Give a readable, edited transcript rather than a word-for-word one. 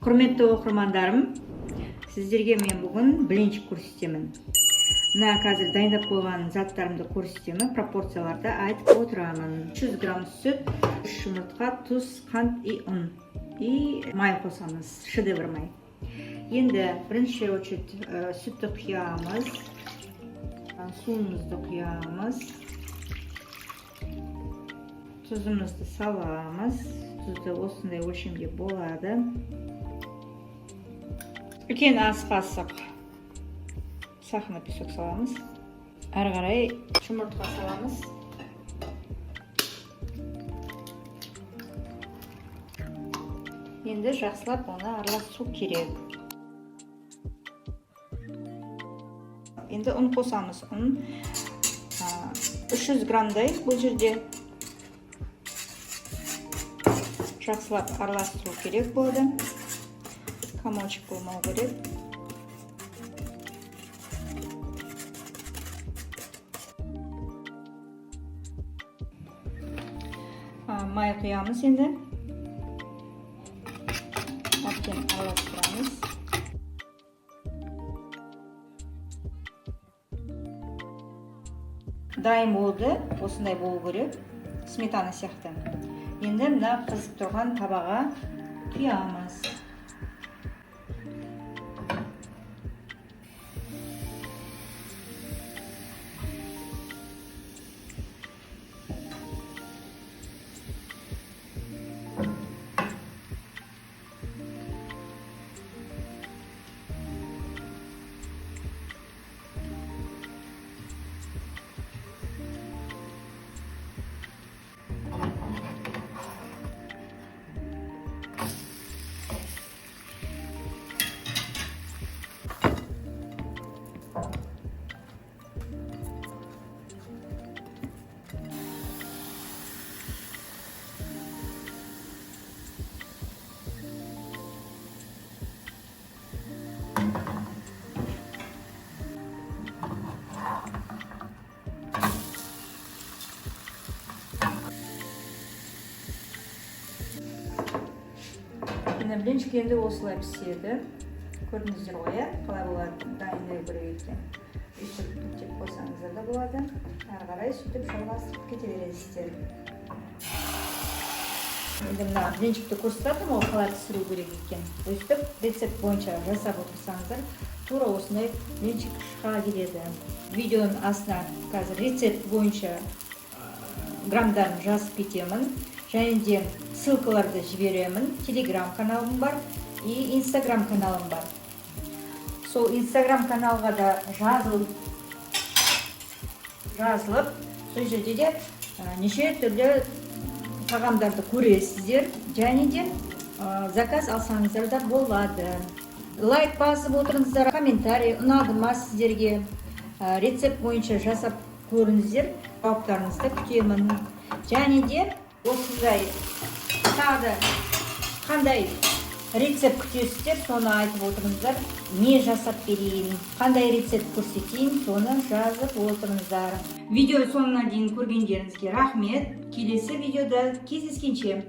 Құрметті оқырмандарым, сіздерге мен бүгін блинчик көрсетемін. Мына қазір дайындап қойған заттарымды көрсетемін, пропорцияларды айтып отырамын. 300 грамм сүт, 3 жұмыртқа, тұз, қант и ұн. И май қосамыз, шедевр май. Енді бірінші очередь сүтті құямыз, суымызды құямыз, тұзымызды саламыз. Тұзды осындай өлшемде болады. Үлкен ас қасық сахна песок саламыз. Әрі қарай жұмыртқа саламыз. Енді жақсылап оны араластыру керек. Енді ұн қосамыз. Ұн 300 граммдай бұл жерде. Жақсылап араластыру керек болды. Комочек болмау керек. Май құямыз енді. Әбден араластырамыз. Дайын болды. Осындай болу керек. Сметана сияқты. Енді мына қызып тұрған табаға құямыз. Блинчик енді осылай піседі. Көрдіңіздер ғой, қалай болады, дайындай беру екен. Үйтіп бүктеп қойсаңыздар да болады. Әрі қарай сөйтіп жалғастырып кете бересіздер. Енді мына блинчикті көрсетіп, ол қалай пісіру керек екен. Өйстіп рецепт бойынша жасап отырсаңыздар, тура осындай блинчик шыға келеді. Видеоның астына қазір рецепт бойынша граммдарын жазып кетемін. Және де ссылкаларды жіберемін. Телеграм каналым бар и Инстаграм каналым бар. Сол Инстаграм каналға да жазылып, сол жерде де неше түрлі тағамдарды көресіздер. Және де заказ алсаңыздар да болады. Лайк басып отырыңыздар, комментарий ұнады ма сіздерге, рецепт бойынша жасап көріңіздер. Жауаптарыңызды күтемін. Және де осындай тағы қандай рецепт күтесіздер, соны айтып отырыңыздар. Не жасап берейін, қандай рецепт көрсетейін, соны жазып отырыңыздар. Видео соңына дейін көргендеріңізге рахмет. Келесі видеода кездескенше.